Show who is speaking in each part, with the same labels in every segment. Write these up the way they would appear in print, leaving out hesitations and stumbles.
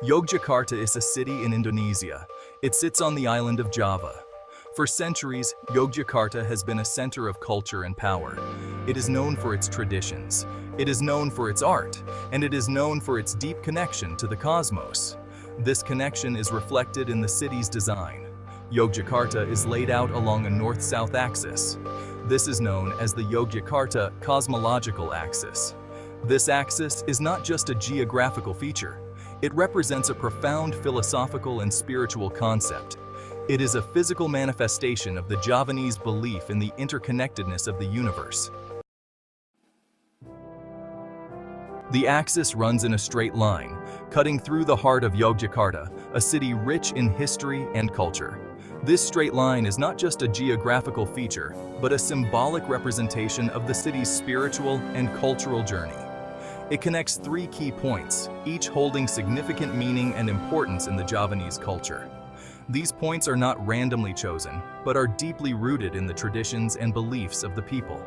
Speaker 1: Yogyakarta is a city in Indonesia. It sits on the island of Java. For centuries, Yogyakarta has been a center of culture and power. It is known for its traditions, it is known for its art, and it is known for its deep connection to the cosmos. This connection is reflected in the city's design. Yogyakarta is laid out along a north-south axis. This is known as the Yogyakarta Cosmological Axis. This axis is not just a geographical feature. It represents a profound philosophical and spiritual concept. It is a physical manifestation of the Javanese belief in the interconnectedness of the universe. The axis runs in a straight line, cutting through the heart of Yogyakarta, a city rich in history and culture. This straight line is not just a geographical feature, but a symbolic representation of the city's spiritual and cultural journey. It connects three key points, each holding significant meaning and importance in the Javanese culture. These points are not randomly chosen, but are deeply rooted in the traditions and beliefs of the people.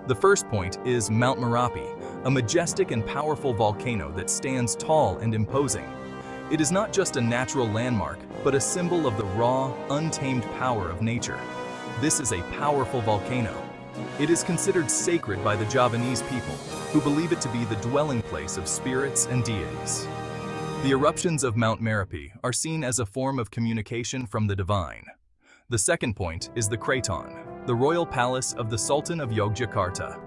Speaker 1: The first point is Mount Merapi, a majestic and powerful volcano that stands tall and imposing. It is not just a natural landmark, but a symbol of the raw, untamed power of nature. This is a powerful volcano. It is considered sacred by the Javanese people, who believe it to be the dwelling place of spirits and deities. The eruptions of Mount Merapi are seen as a form of communication from the divine. The second point is the Kraton, the royal palace of the Sultan of Yogyakarta.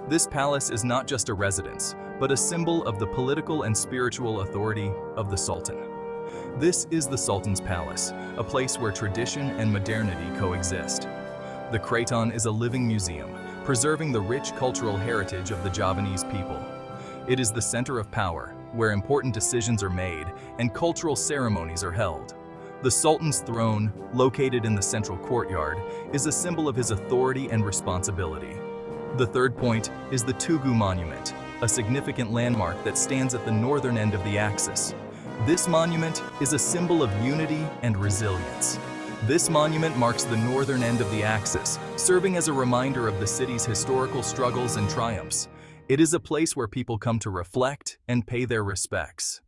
Speaker 1: This palace is not just a residence, but a symbol of the political and spiritual authority of the Sultan. This is the Sultan's palace, a place where tradition and modernity coexist. The Kraton is a living museum, preserving the rich cultural heritage of the Javanese people. It is the center of power, where important decisions are made and cultural ceremonies are held. The Sultan's throne, located in the central courtyard, is a symbol of his authority and responsibility. The third point is the Tugu Monument, a significant landmark that stands at the northern end of the axis. This monument is a symbol of unity and resilience. This monument marks the northern end of the axis, serving as a reminder of the city's historical struggles and triumphs. It is a place where people come to reflect and pay their respects.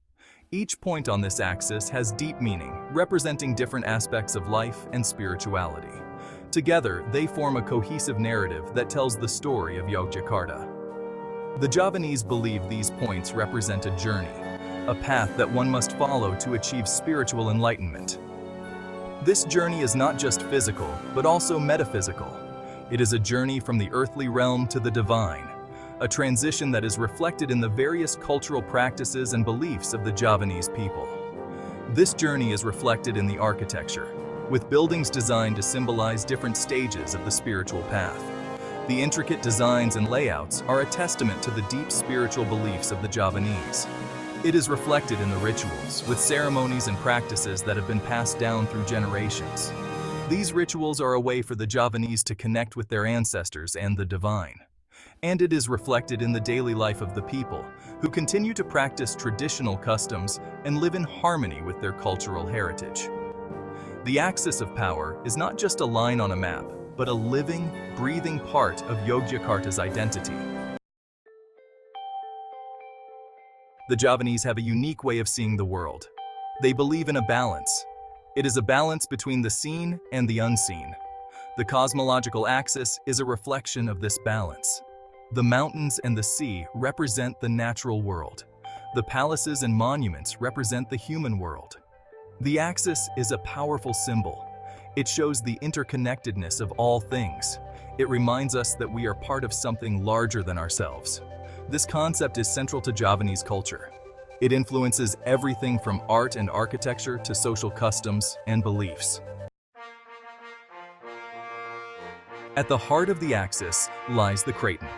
Speaker 1: Each point on this axis has deep meaning, representing different aspects of life and spirituality. Together, they form a cohesive narrative that tells the story of Yogyakarta. The Javanese believe these points represent a journey, a path that one must follow to achieve spiritual enlightenment. This journey is not just physical, but also metaphysical. It is a journey from the earthly realm to the divine, a transition that is reflected in the various cultural practices and beliefs of the Javanese people. This journey is reflected in the architecture, with buildings designed to symbolize different stages of the spiritual path. The intricate designs and layouts are a testament to the deep spiritual beliefs of the Javanese. It is reflected in the rituals, with ceremonies and practices that have been passed down through generations. These rituals are a way for the Javanese to connect with their ancestors and the divine. And it is reflected in the daily life of the people, who continue to practice traditional customs and live in harmony with their cultural heritage. The axis of power is not just a line on a map, but a living, breathing part of Yogyakarta's identity. The Javanese have a unique way of seeing the world. They believe in a balance. It is a balance between the seen and the unseen. The cosmological axis is a reflection of this balance. The mountains and the sea represent the natural world. The palaces and monuments represent the human world. The axis is a powerful symbol. It shows the interconnectedness of all things. It reminds us that we are part of something larger than ourselves. This concept is central to Javanese culture. It influences everything from art and architecture to social customs and beliefs. At the heart of the axis lies the Kraton.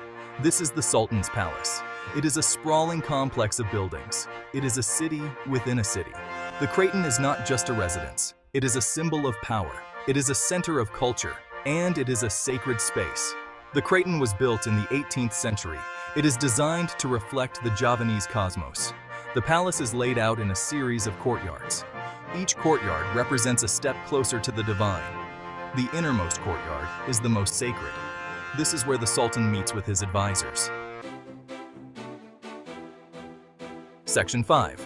Speaker 1: This is the Sultan's palace. It is a sprawling complex of buildings. It is a city within a city. The Kraton is not just a residence. It is a symbol of power. It is a center of culture, and it is a sacred space. The Kraton was built in the 18th century. It is designed to reflect the Javanese cosmos. The palace is laid out in a series of courtyards. Each courtyard represents a step closer to the divine. The innermost courtyard is the most sacred. This is where the Sultan meets with his advisors. Section 5.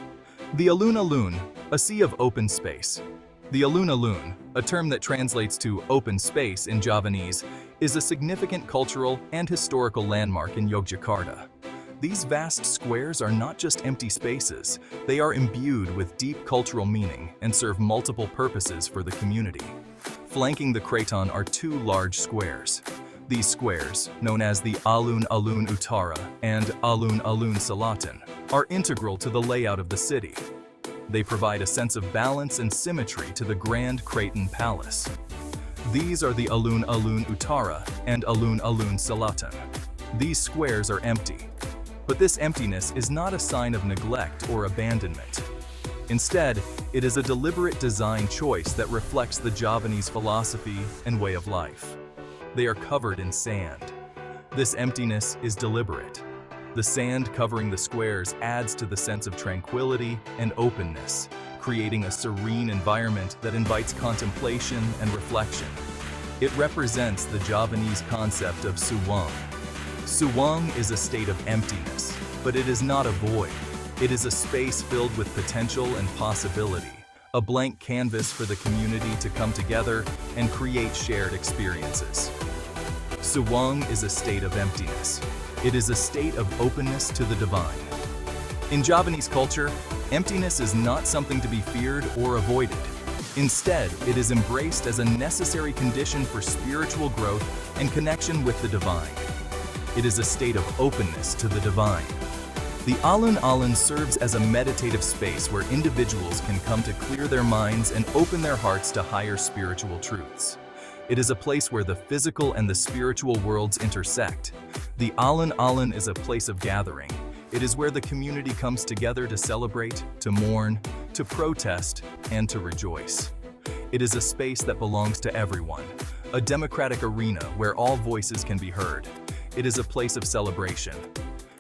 Speaker 1: The Alun Alun, a sea of open space. The Alun Alun, a term that translates to open space in Javanese, is a significant cultural and historical landmark in Yogyakarta. These vast squares are not just empty spaces, they are imbued with deep cultural meaning and serve multiple purposes for the community. Flanking the Kraton are two large squares. These squares, known as the Alun Alun Utara and Alun Alun Selatan, are integral to the layout of the city. They provide a sense of balance and symmetry to the Grand Kraton Palace. These are the Alun Alun Utara and Alun Alun Selatan. These squares are empty. But this emptiness is not a sign of neglect or abandonment. Instead, it is a deliberate design choice that reflects the Javanese philosophy and way of life. They are covered in sand. This emptiness is deliberate. The sand covering the squares adds to the sense of tranquility and openness, creating a serene environment that invites contemplation and reflection. It represents the Javanese concept of suwang. Suwang is a state of emptiness, but it is not a void. It is a space filled with potential and possibility, a blank canvas for the community to come together and create shared experiences. Suwang is a state of emptiness. It is a state of openness to the divine. In Javanese culture, emptiness is not something to be feared or avoided. Instead, it is embraced as a necessary condition for spiritual growth and connection with the divine. It is a state of openness to the divine. The Alun Alun serves as a meditative space where individuals can come to clear their minds and open their hearts to higher spiritual truths. It is a place where the physical and the spiritual worlds intersect. The Alun Alun is a place of gathering. It is where the community comes together to celebrate, to mourn, to protest, and to rejoice. It is a space that belongs to everyone, a democratic arena where all voices can be heard. It is a place of celebration.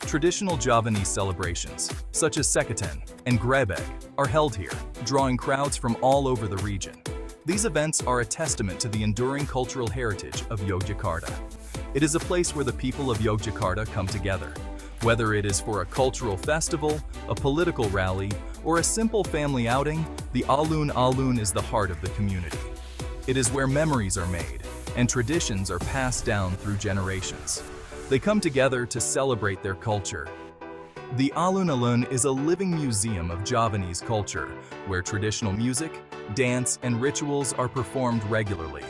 Speaker 1: Traditional Javanese celebrations, such as Sekatan and Grebeg, are held here, drawing crowds from all over the region. These events are a testament to the enduring cultural heritage of Yogyakarta. It is a place where the people of Yogyakarta come together. Whether it is for a cultural festival, a political rally, or a simple family outing, the Alun Alun is the heart of the community. It is where memories are made and traditions are passed down through generations. They come together to celebrate their culture. The Alun Alun is a living museum of Javanese culture, where traditional music, dance, and rituals are performed regularly.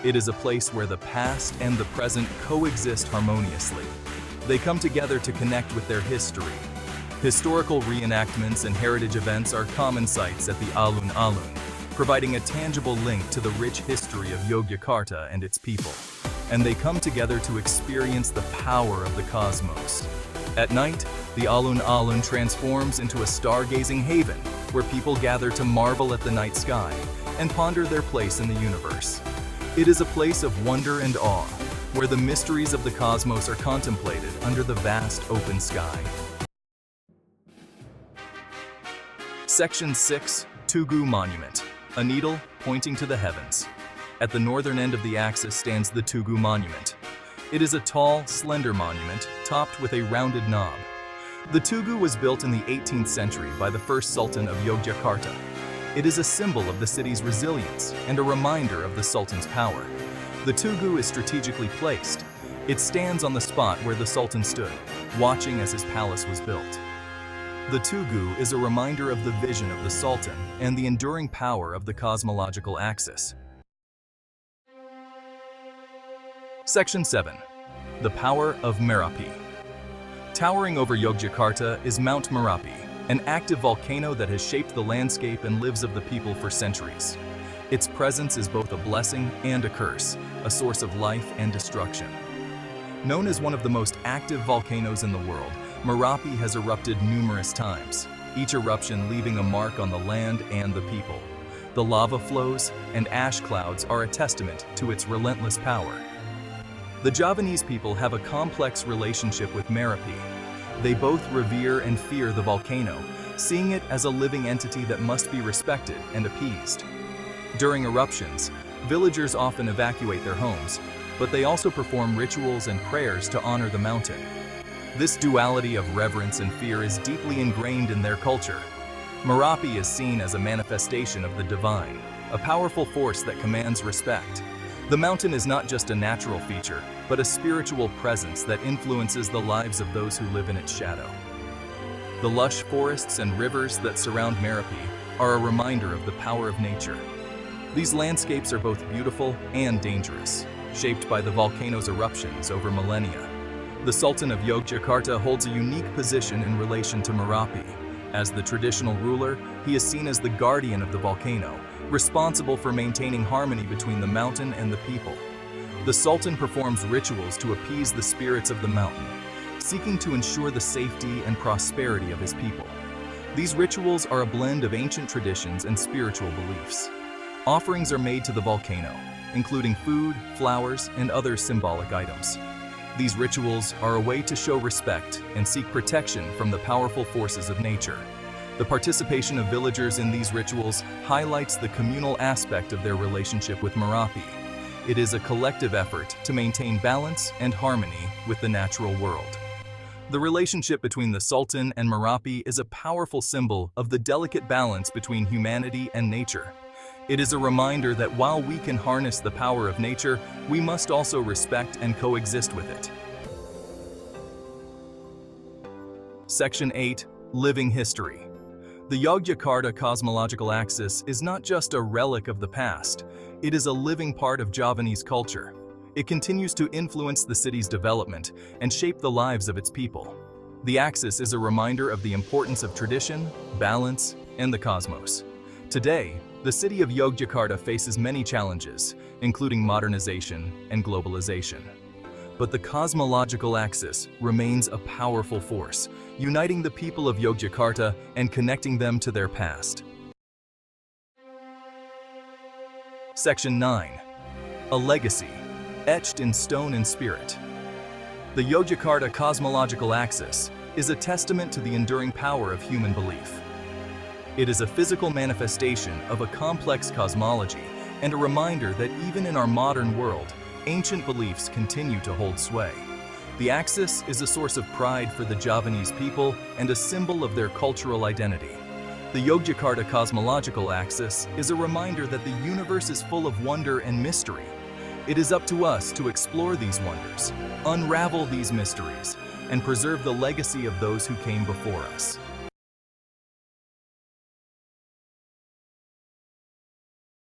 Speaker 1: It is a place where the past and the present coexist harmoniously. They come together to connect with their history. Historical reenactments and heritage events are common sights at the Alun Alun, providing a tangible link to the rich history of Yogyakarta and its people. And they come together to experience the power of the cosmos. At night, the Alun Alun transforms into a stargazing haven where people gather to marvel at the night sky and ponder their place in the universe. It is a place of wonder and awe, where the mysteries of the cosmos are contemplated under the vast open sky. Section 6, Tugu Monument, a needle pointing to the heavens. At the northern end of the axis stands the Tugu Monument. It is a tall, slender monument topped with a rounded knob. The Tugu was built in the 18th century by the first Sultan of Yogyakarta. It is a symbol of the city's resilience and a reminder of the Sultan's power. The Tugu is strategically placed. It stands on the spot where the Sultan stood, watching as his palace was built. The Tugu is a reminder of the vision of the Sultan and the enduring power of the cosmological axis. Section 7. The Power of Merapi. Towering over Yogyakarta is Mount Merapi, an active volcano that has shaped the landscape and lives of the people for centuries. Its presence is both a blessing and a curse, a source of life and destruction. Known as one of the most active volcanoes in the world, Merapi has erupted numerous times, each eruption leaving a mark on the land and the people. The lava flows and ash clouds are a testament to its relentless power. The Javanese people have a complex relationship with Merapi. They both revere and fear the volcano, seeing it as a living entity that must be respected and appeased. During eruptions, villagers often evacuate their homes, but they also perform rituals and prayers to honor the mountain. This duality of reverence and fear is deeply ingrained in their culture. Merapi is seen as a manifestation of the divine, a powerful force that commands respect. The mountain is not just a natural feature, but a spiritual presence that influences the lives of those who live in its shadow. The lush forests and rivers that surround Merapi are a reminder of the power of nature. These landscapes are both beautiful and dangerous, shaped by the volcano's eruptions over millennia. The Sultan of Yogyakarta holds a unique position in relation to Merapi. As the traditional ruler, he is seen as the guardian of the volcano, responsible for maintaining harmony between the mountain and the people. The Sultan performs rituals to appease the spirits of the mountain, seeking to ensure the safety and prosperity of his people. These rituals are a blend of ancient traditions and spiritual beliefs. Offerings are made to the volcano, including food, flowers, and other symbolic items. These rituals are a way to show respect and seek protection from the powerful forces of nature. The participation of villagers in these rituals highlights the communal aspect of their relationship with Merapi. It is a collective effort to maintain balance and harmony with the natural world. The relationship between the Sultan and Merapi is a powerful symbol of the delicate balance between humanity and nature. It is a reminder that while we can harness the power of nature, we must also respect and coexist with it. Section 8. Living History. The Yogyakarta Cosmological Axis is not just a relic of the past, it is a living part of Javanese culture. It continues to influence the city's development and shape the lives of its people. The axis is a reminder of the importance of tradition, balance, and the cosmos. Today, the city of Yogyakarta faces many challenges, including modernization and globalization. But the cosmological axis remains a powerful force, uniting the people of Yogyakarta and connecting them to their past. Section 9. A legacy, etched in stone and spirit. The Yogyakarta Cosmological Axis is a testament to the enduring power of human belief. It is a physical manifestation of a complex cosmology and a reminder that even in our modern world, ancient beliefs continue to hold sway. The axis is a source of pride for the Javanese people and a symbol of their cultural identity. The Yogyakarta Cosmological Axis is a reminder that the universe is full of wonder and mystery. It is up to us to explore these wonders, unravel these mysteries, and preserve the legacy of those who came before us.